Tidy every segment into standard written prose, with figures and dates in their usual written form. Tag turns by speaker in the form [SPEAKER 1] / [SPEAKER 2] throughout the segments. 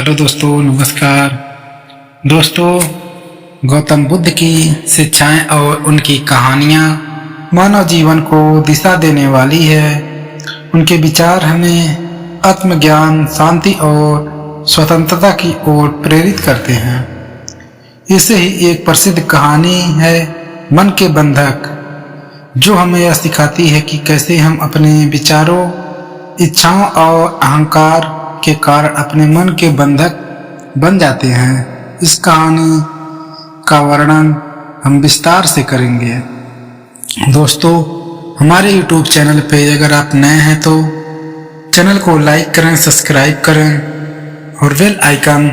[SPEAKER 1] Hello दोस्तों, नमस्कार। दोस्तों, गौतम बुद्ध की शिक्षाएं और उनकी कहानियां मानव जीवन को दिशा देने वाली है। उनके विचार हमें आत्मज्ञान, शांति और स्वतंत्रता की ओर प्रेरित करते हैं। ऐसे ही एक प्रसिद्ध कहानी है मन के बंधक, जो हमें यह सिखाती है कि कैसे हम अपने विचारों, इच्छाओं और अहंकार के कारण अपने मन के बंधक बन जाते हैं। इस कहानी का वर्णन हम विस्तार से करेंगे। दोस्तों, हमारे YouTube चैनल पे अगर आप नए हैं तो चैनल को लाइक करें, सब्सक्राइब करें और बेल आइकन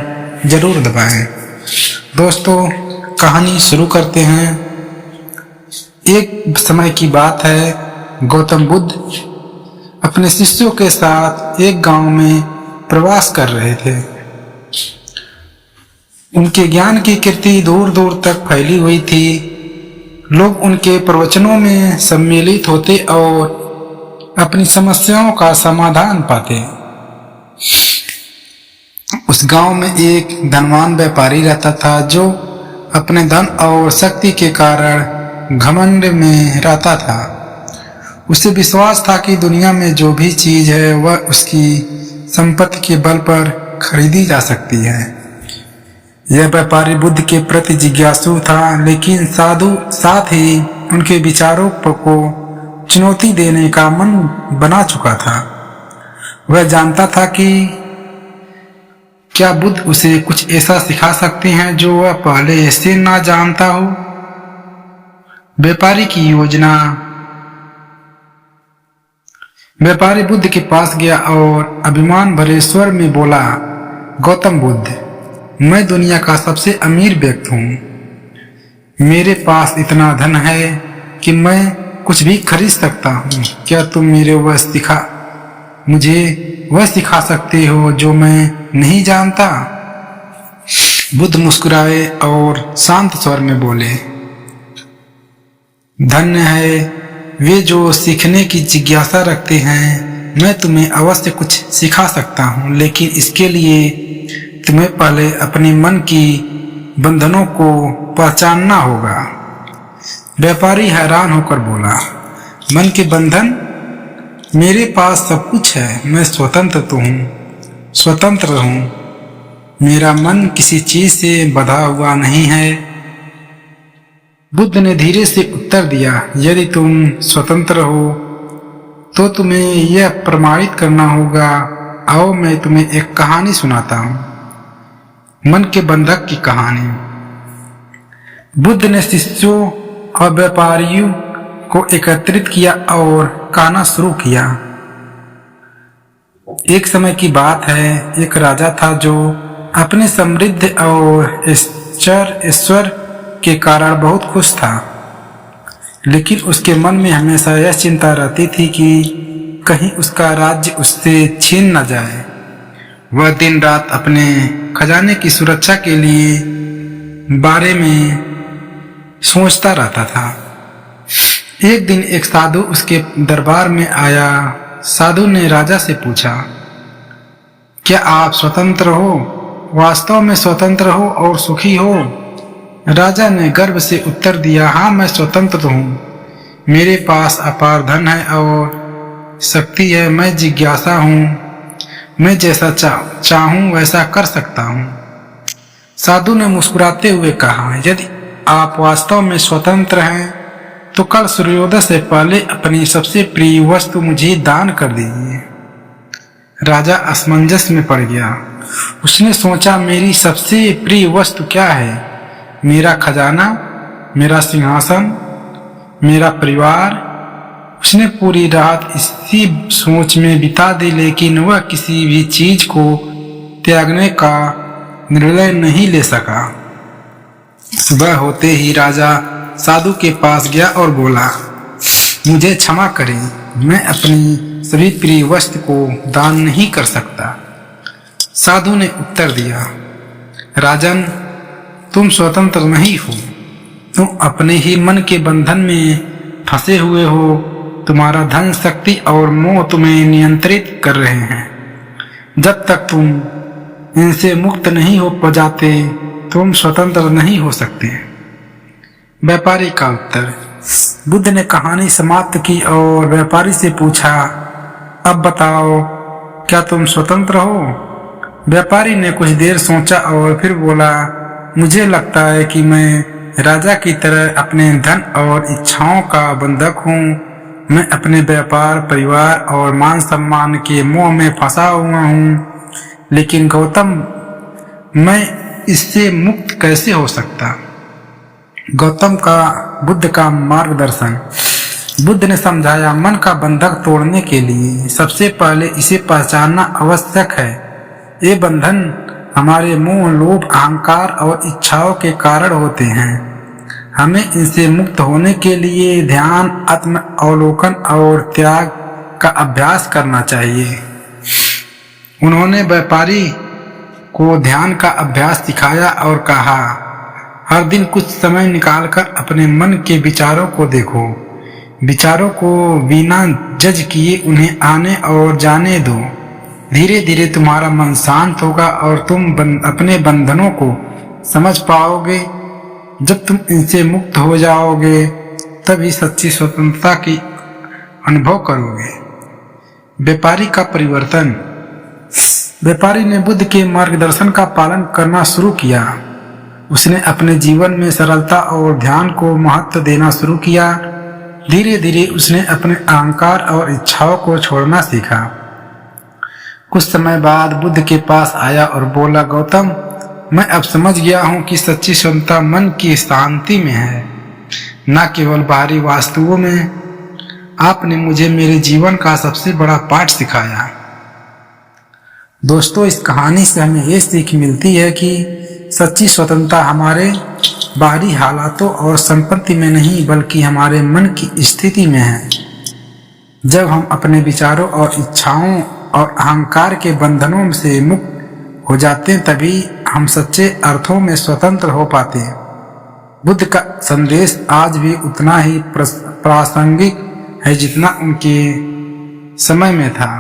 [SPEAKER 1] जरूर दबाएं। दोस्तों, कहानी शुरू करते हैं। एक समय की बात है, गौतम बुद्ध अपने शिष्यों के साथ एक गांव में प्रवास कर रहे थे। उनके ज्ञान की कीर्ति दूर दूर तक फैली हुई थी। लोग उनके प्रवचनों में सम्मिलित होते और अपनी समस्याओं का समाधान पाते। उस गांव में एक धनवान व्यापारी रहता था, जो अपने धन और शक्ति के कारण घमंड में रहता था। उसे विश्वास था कि दुनिया में जो भी चीज है वह उसकी संपत्ति के बल पर खरीदी जा सकती है। यह व्यापारी बुद्ध के प्रति जिज्ञासु था, लेकिन साथ ही उनके विचारों को चुनौती देने का मन बना चुका था। वह जानता था कि क्या बुद्ध उसे कुछ ऐसा सिखा सकते हैं जो वह पहले से ना जानता हो। व्यापारी बुद्ध के पास गया और अभिमान भरे स्वर में बोला, गौतम बुद्ध, मैं दुनिया का सबसे अमीर व्यक्ति हूँ। मेरे पास इतना धन है कि मैं कुछ भी खरीद सकता हूँ। क्या तुम मुझे वह सिखा सकते हो जो मैं नहीं जानता। बुद्ध मुस्कुराए और शांत स्वर में बोले, धन्य है वे जो सीखने की जिज्ञासा रखते हैं। मैं तुम्हें अवश्य कुछ सिखा सकता हूँ, लेकिन इसके लिए तुम्हें पहले अपने मन की बंधनों को पहचानना होगा। व्यापारी हैरान होकर बोला, मन के बंधन? मेरे पास सब कुछ है, मैं स्वतंत्र हूँ। मेरा मन किसी चीज से बंधा हुआ नहीं है। बुद्ध ने धीरे से उत्तर दिया, यदि तुम स्वतंत्र हो तो तुम्हें यह प्रमाणित करना होगा। आओ मैं तुम्हें एक कहानी सुनाता हूँ, मन के बंधक की कहानी। बुद्ध ने शिष्यों और व्यापारियों को एकत्रित किया और कहना शुरू किया। एक समय की बात है, एक राजा था जो अपने समृद्धि और ऐश्वर्य के कारण बहुत खुश था, लेकिन उसके मन में हमेशा यह चिंता रहती थी कि कहीं उसका राज्य उससे छीन न जाए। वह दिन रात अपने खजाने की सुरक्षा के बारे में सोचता रहता था। एक दिन एक साधु उसके दरबार में आया। साधु ने राजा से पूछा, क्या आप स्वतंत्र हो, वास्तव में स्वतंत्र हो और सुखी हो। राजा ने गर्व से उत्तर दिया, हाँ मैं स्वतंत्र हूँ। मेरे पास अपार धन है और शक्ति है। मैं जिज्ञासा हूँ, मैं जैसा चाहूँ वैसा कर सकता हूँ। साधु ने मुस्कुराते हुए कहा, यदि आप वास्तव में स्वतंत्र हैं तो कल सूर्योदय से पहले अपनी सबसे प्रिय वस्तु मुझे दान कर दीजिए। राजा असमंजस में पड़ गया। उसने सोचा, मेरी सबसे प्रिय वस्तु क्या है। मेरा खजाना, मेरा सिंहासन, मेरा परिवार। उसने पूरी रात इसी सोच में बिता दी, लेकिन वह किसी भी चीज को त्यागने का निर्णय नहीं ले सका। सुबह होते ही राजा साधु के पास गया और बोला, मुझे क्षमा करें, मैं अपनी सभी प्रिय वस्तु को दान नहीं कर सकता। साधु ने उत्तर दिया, राजन, तुम स्वतंत्र नहीं हो, तुम अपने ही मन के बंधन में फंसे हुए हो। तुम्हारा धन, शक्ति और मोह तुम्हें नियंत्रित कर रहे हैं। जब तक तुम इनसे मुक्त नहीं हो जाते तुम स्वतंत्र नहीं हो सकते। व्यापारी का उत्तर। बुद्ध ने कहानी समाप्त की और व्यापारी से पूछा, अब बताओ, क्या तुम स्वतंत्र हो? व्यापारी ने कुछ देर सोचा और फिर बोला, मुझे लगता है कि मैं राजा की तरह अपने धन और इच्छाओं का बंधक हूँ। मैं अपने व्यापार, परिवार और मान सम्मान के मोह में फंसा हुआ हूँ। लेकिन गौतम, मैं इससे मुक्त कैसे हो सकता? गौतम का बुद्ध का मार्गदर्शन। बुद्ध ने समझाया, मन का बंधक तोड़ने के लिए सबसे पहले इसे पहचानना आवश्यक है। ये बंधन हमारे मोह, लोभ, अहंकार और इच्छाओं के कारण होते हैं। हमें इनसे मुक्त होने के लिए ध्यान, आत्म अवलोकन और त्याग का अभ्यास करना चाहिए। उन्होंने व्यापारी को ध्यान का अभ्यास सिखाया और कहा, हर दिन कुछ समय निकालकर अपने मन के विचारों को देखो। विचारों को बिना जज किए उन्हें आने और जाने दो। धीरे धीरे तुम्हारा मन शांत होगा और तुम अपने बंधनों को समझ पाओगे। जब तुम इनसे मुक्त हो जाओगे तभी सच्ची स्वतंत्रता की अनुभव करोगे। व्यापारी का परिवर्तन। व्यापारी ने बुद्ध के मार्गदर्शन का पालन करना शुरू किया। उसने अपने जीवन में सरलता और ध्यान को महत्व देना शुरू किया। धीरे धीरे उसने अपने अहंकार और इच्छाओं को छोड़ना सीखा। कुछ समय बाद बुद्ध के पास आया और बोला, गौतम, मैं अब समझ गया हूँ कि सच्ची स्वतंत्रता मन की शांति में है, न केवल बाहरी वस्तुओं में। आपने मुझे मेरे जीवन का सबसे बड़ा पाठ सिखाया। दोस्तों, इस कहानी से हमें ये सीख मिलती है कि सच्ची स्वतंत्रता हमारे बाहरी हालातों और संपत्ति में नहीं बल्कि हमारे मन की स्थिति में है। जब हम अपने विचारों और इच्छाओं और अहंकार के बंधनों से मुक्त हो जाते हैं तभी हम सच्चे अर्थों में स्वतंत्र हो पाते हैं। बुद्ध का संदेश आज भी उतना ही प्रासंगिक है जितना उनके समय में था।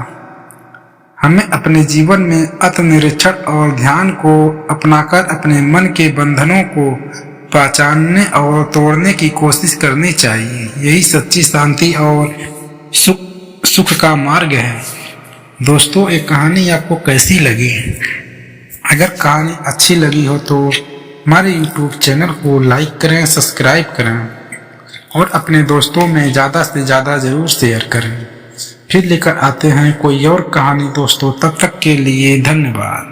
[SPEAKER 1] हमें अपने जीवन में आत्मनिरीक्षण और ध्यान को अपनाकर अपने मन के बंधनों को पहचानने और तोड़ने की कोशिश करनी चाहिए। यही सच्ची शांति और सुख का मार्ग है। दोस्तों, एक कहानी आपको कैसी लगी? अगर कहानी अच्छी लगी हो तो हमारे YouTube चैनल को लाइक करें, सब्सक्राइब करें और अपने दोस्तों में ज़्यादा से ज़्यादा ज़रूर शेयर करें। फिर लेकर आते हैं कोई और कहानी दोस्तों। तब तक के लिए धन्यवाद।